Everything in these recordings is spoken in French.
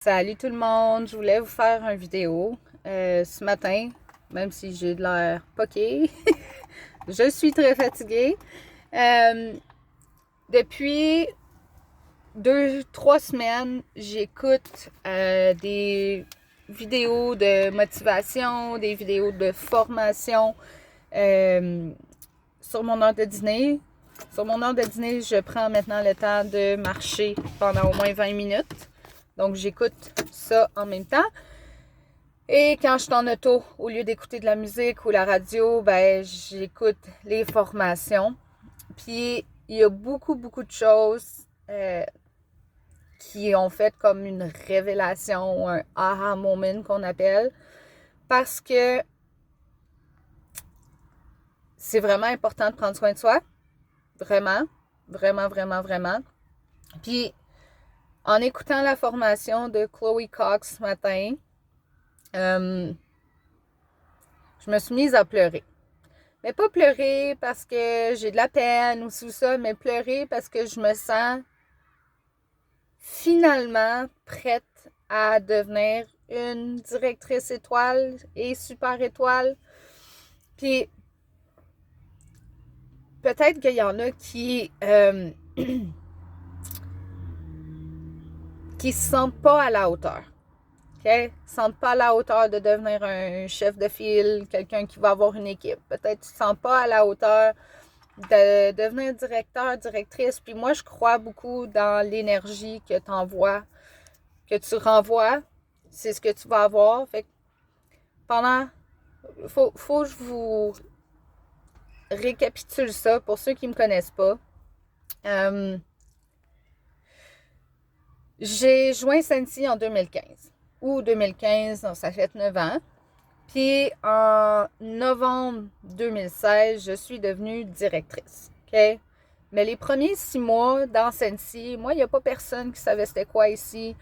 Salut tout le monde, je voulais vous faire une vidéo ce matin, même si j'ai de l'air poqué. Je suis très fatiguée. Euh, Depuis 2, 3 semaines, j'écoute des vidéos de motivation, des vidéos de formation euh, sur mon heure de dîner. Sur mon heure de dîner, je prends maintenant le temps de marcher pendant au moins 20 minutes. Donc, j'écoute ça en même temps. Et quand je suis en auto, au lieu d'écouter de la musique ou la radio, ben j'écoute les formations. Puis il y a beaucoup de choses qui ont fait comme une révélation ou un aha moment qu'on appelle. Parce que c'est vraiment important de prendre soin de soi. Vraiment, vraiment. Puis en écoutant la formation de Chloe Cox ce matin, je me suis mise à pleurer. Mais pas pleurer parce que j'ai de la peine ou tout ça, mais pleurer parce que je me sens finalement prête à devenir une directrice étoile et super étoile. Puis peut-être qu'il y en a qui se sentent pas à la hauteur. Okay? Ne sentent pas à la hauteur de devenir un chef de file, quelqu'un qui va avoir une équipe. Peut-être que tu ne te sens pas à la hauteur de devenir directeur, directrice. Puis moi, je crois beaucoup dans l'énergie que tu envoies, que tu renvoies. C'est ce que tu vas avoir. Fait que faut que je vous récapitule ça pour ceux qui ne me connaissent pas. Euh, j'ai joint Sensi en 2015. Ou 2015, non, ça fait 9 ans. Puis en novembre 2016, je suis devenue directrice. OK? Mais les premiers 6 mois dans Sensi, moi, il n'y a pas personne qui savait c'était quoi ici.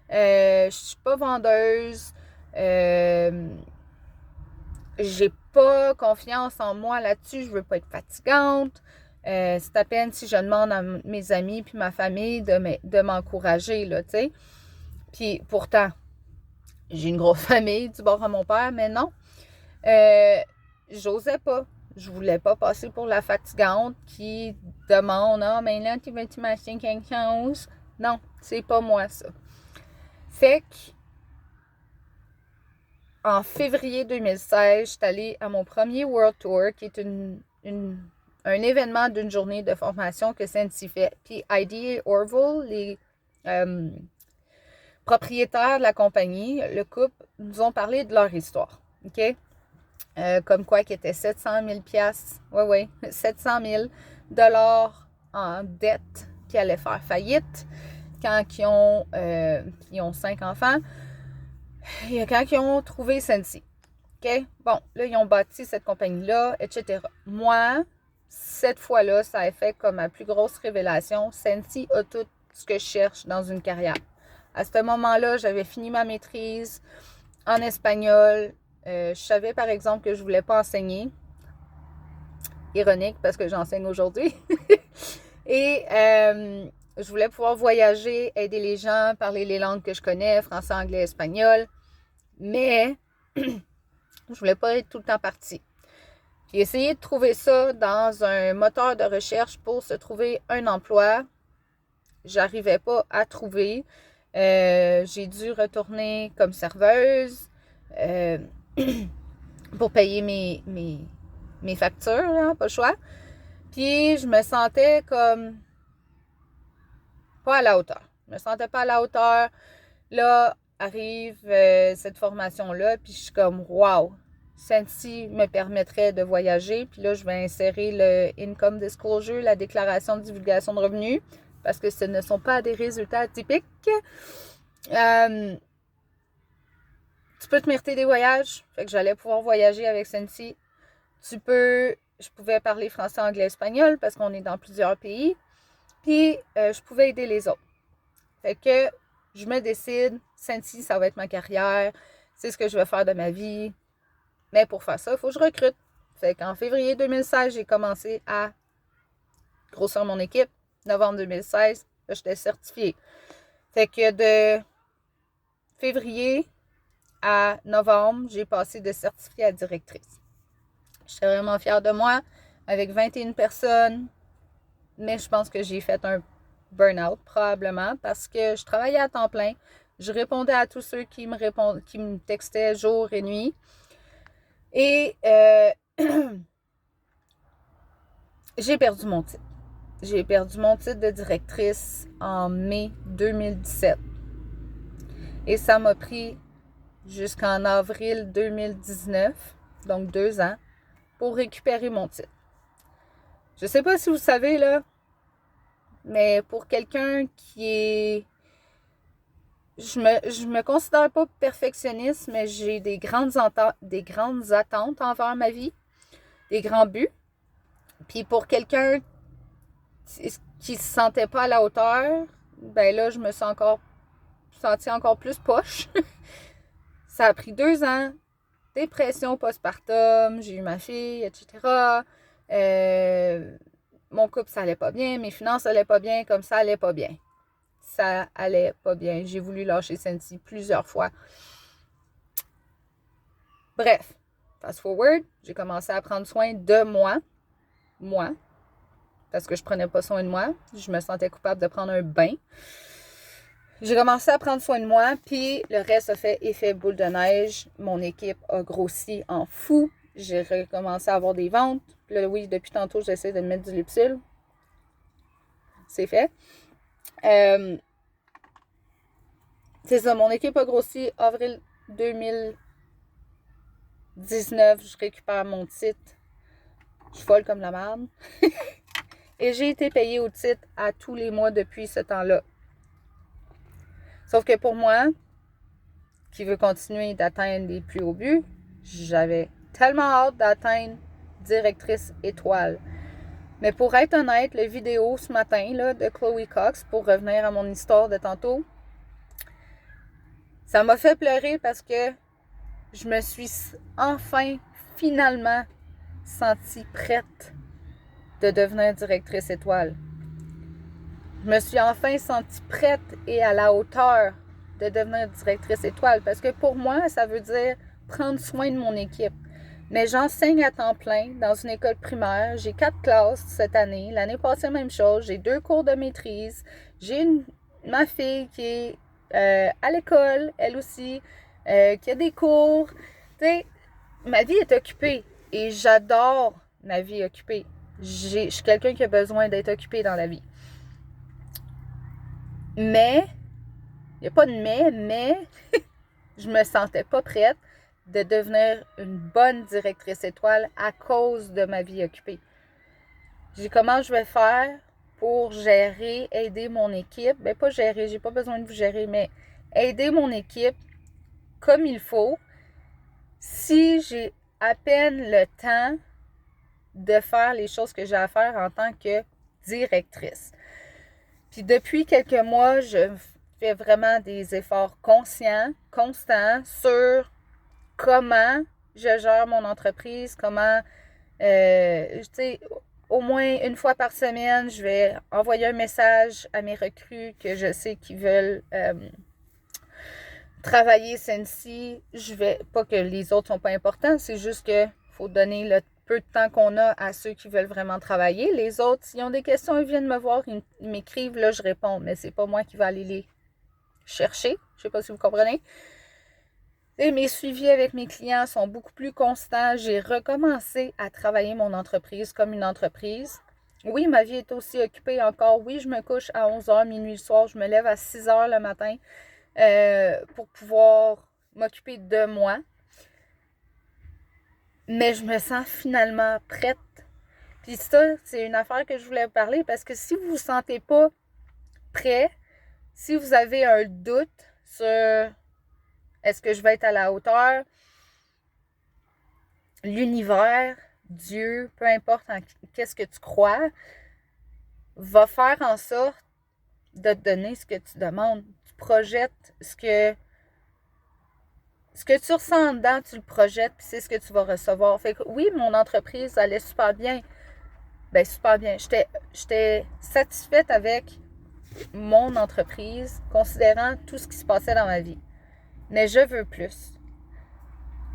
Je suis pas vendeuse. J'ai pas confiance en moi là-dessus. Je veux pas être fatigante. C'est à peine si je demande à mes amis puis ma famille de m'encourager, là, tu sais. Puis pourtant, j'ai une grosse famille du bord de mon père, mais non. Euh, J'osais pas. Je voulais pas passer pour la fatigante qui demande ah, mais là, tu veux-tu m'acheter quelque chose? Non, c'est pas moi, ça. Fait que, en février 2016, je suis allée à mon premier World Tour, qui est un événement d'une journée de formation que Sensi fait. Puis Heidi et Orville, les euh, propriétaires de la compagnie, le couple, nous ont parlé de leur histoire. OK? Comme quoi qui était 700 000 piastres, ouais, 700 000 dollars en dette qui allait faire faillite quand ils ont 5 enfants, et quand ils ont trouvé Sensi. OK? Bon, là, ils ont bâti cette compagnie-là, etc. Moi, cette fois-là, ça a fait comme ma plus grosse révélation. Sensi a tout ce que je cherche dans une carrière. À ce moment-là, j'avais fini ma maîtrise en espagnol. Je savais, par exemple, que je ne voulais pas enseigner. Ironique, parce que j'enseigne aujourd'hui. Et je voulais pouvoir voyager, aider les gens, parler les langues que je connais, français, anglais, espagnol. Mais je voulais pas être tout le temps partie. J'ai essayé de trouver ça dans un moteur de recherche pour se trouver un emploi. J'arrivais pas à trouver. J'ai dû retourner comme serveuse euh, pour payer mes factures, hein, pas le choix. Puis je me sentais comme pas à la hauteur. Je me sentais pas à la hauteur. Là arrive cette formation-là, puis je suis comme wow, Sensi me permettrait de voyager. Puis là, je vais insérer le Income Disclosure, la déclaration de divulgation de revenus, parce que ce ne sont pas des résultats typiques. Euh, Tu peux te mériter des voyages. Fait que j'allais pouvoir voyager avec Sensi. Je pouvais parler français, anglais, espagnol, parce qu'on est dans plusieurs pays. Puis, je pouvais aider les autres. Fait que je me décide, Sensi, ça va être ma carrière. C'est ce que je veux faire de ma vie. Mais pour faire ça, il faut que je recrute. Fait qu'en février 2016, j'ai commencé à grossir mon équipe. Novembre 2016, j'étais certifiée. Fait que de février à novembre, j'ai passé de certifié à directrice. J'étais vraiment fière de moi, avec 21 personnes, mais je pense que j'ai fait un burn-out probablement parce que je travaillais à temps plein. Je répondais à tous ceux qui me textaient jour et nuit. Et j'ai perdu mon titre. J'ai perdu mon titre de directrice en mai 2017. Et ça m'a pris jusqu'en avril 2019, donc 2 ans, pour récupérer mon titre. Je sais pas si vous savez, là, mais pour quelqu'un qui est... Je me considère pas perfectionniste, mais j'ai des grandes attentes envers ma vie, des grands buts. Puis pour quelqu'un qui se sentait pas à la hauteur, ben là, je me sens sentie encore plus poche. Ça a pris 2 ans, dépression postpartum, j'ai eu ma fille, etc. Mon couple, ça allait pas bien, mes finances allaient pas bien, comme ça allait pas bien. Ça allait pas bien. J'ai voulu lâcher Sensi plusieurs fois. Bref, fast forward, j'ai commencé à prendre soin de moi. Parce que je prenais pas soin de moi. Je me sentais coupable de prendre un bain. J'ai commencé à prendre soin de moi, puis le reste a fait effet boule de neige. Mon équipe a grossi en fou. J'ai recommencé à avoir des ventes. Là, oui, depuis tantôt, j'essaie de mettre du Lipsil. C'est fait. C'est ça, mon équipe a grossi. Avril 2019, je récupère mon titre. Je suis folle comme la merde. Et j'ai été payée au titre à tous les mois depuis ce temps-là. Sauf que pour moi, qui veut continuer d'atteindre les plus hauts buts, j'avais tellement hâte d'atteindre directrice étoile. Mais pour être honnête, la vidéo ce matin là, de Chloe Cox, pour revenir à mon histoire de tantôt, ça m'a fait pleurer parce que je me suis enfin, finalement, sentie prête de devenir directrice étoile. Je me suis enfin sentie prête et à la hauteur de devenir directrice étoile. Parce que pour moi, ça veut dire prendre soin de mon équipe. Mais j'enseigne à temps plein dans une école primaire. J'ai 4 classes cette année. L'année passée, même chose. J'ai 2 cours de maîtrise. J'ai ma fille qui est à l'école, elle aussi, qui a des cours. Tu sais, ma vie est occupée et j'adore ma vie occupée. Je suis quelqu'un qui a besoin d'être occupé dans la vie. Mais, il n'y a pas de mais je me sentais pas prête de devenir une bonne directrice étoile à cause de ma vie occupée. J'ai dit comment je vais faire pour gérer, aider mon équipe. Ben pas gérer, j'ai pas besoin de vous gérer, mais aider mon équipe comme il faut si j'ai à peine le temps de faire les choses que j'ai à faire en tant que directrice. Puis depuis quelques mois, je fais vraiment des efforts constants sur comment je gère mon entreprise, comment, tu sais, au moins une fois par semaine, je vais envoyer un message à mes recrues que je sais qu'ils veulent travailler Sensi. Je vais, pas que les autres sont pas importants, c'est juste que faut donner le peu de temps qu'on a à ceux qui veulent vraiment travailler. Les autres, s'ils ont des questions, ils viennent me voir, ils m'écrivent, là, je réponds. Mais c'est pas moi qui vais aller les chercher. Je sais pas si vous comprenez. Et mes suivis avec mes clients sont beaucoup plus constants. J'ai recommencé à travailler mon entreprise comme une entreprise. Oui, ma vie est aussi occupée encore. Oui, je me couche à 11h, minuit le soir. Je me lève à 6h le matin pour pouvoir m'occuper de moi. Mais je me sens finalement prête. Puis ça, c'est une affaire que je voulais parler parce que si vous ne vous sentez pas prêt, si vous avez un doute sur est-ce que je vais être à la hauteur, l'univers, Dieu, peu importe en qu'est-ce que tu crois, va faire en sorte de te donner ce que tu demandes. Tu projettes ce que tu ressens en dedans, tu le projettes, puis c'est ce que tu vas recevoir. Fait que oui, mon entreprise allait super bien. Ben super bien. J'étais satisfaite avec mon entreprise, considérant tout ce qui se passait dans ma vie. Mais je veux plus.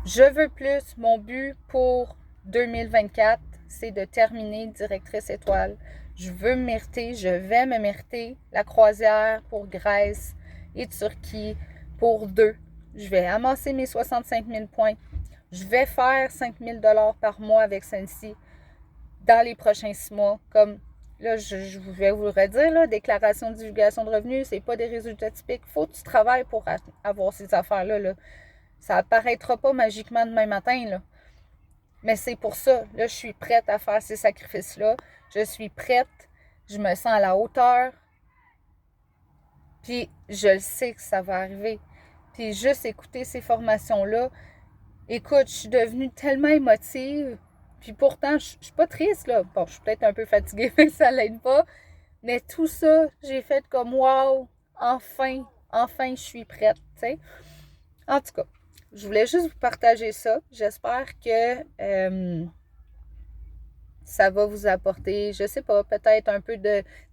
Je veux plus. Mon but pour 2024, c'est de terminer directrice étoile. Je veux me mériter, je vais me mériter la croisière pour Grèce et Turquie pour 2. Je vais amasser mes 65 000 points. Je vais faire 5 000 $ par mois avec Sensi dans les prochains 6 mois. Comme là, je vais vous le redire, là, déclaration de divulgation de revenus, c'est pas des résultats typiques. Il faut que tu travailles pour avoir ces affaires-là. Là. Ça apparaîtra pas magiquement demain matin, là. Mais c'est pour ça, là, je suis prête à faire ces sacrifices-là. Je suis prête, je me sens à la hauteur. Puis je le sais que ça va arriver. Puis juste écouter ces formations-là, écoute, je suis devenue tellement émotive. Puis pourtant, je suis pas triste, là. Bon, je suis peut-être un peu fatiguée, mais ça l'aide pas. Mais tout ça, j'ai fait comme, wow, enfin, je suis prête, tu sais. En tout cas, je voulais juste vous partager ça. J'espère que ça va vous apporter, je sais pas, peut-être un peu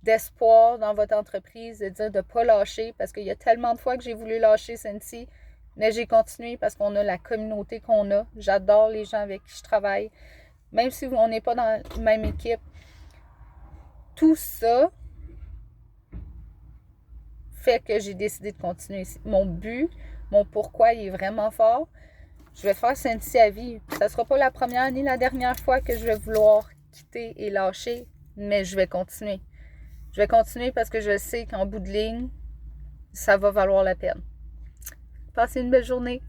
d'espoir dans votre entreprise, de dire de ne pas lâcher, parce qu'il y a tellement de fois que j'ai voulu lâcher Sensi, mais j'ai continué parce qu'on a la communauté qu'on a. J'adore les gens avec qui je travaille, même si on n'est pas dans la même équipe. Tout ça fait que j'ai décidé de continuer. Mon but, mon pourquoi, il est vraiment fort. Je vais faire Sensi à vie. Ça ne sera pas la première ni la dernière fois que je vais vouloir quitter et lâcher, mais je vais continuer. Je vais continuer parce que je sais qu'en bout de ligne, ça va valoir la peine. Passez une belle journée.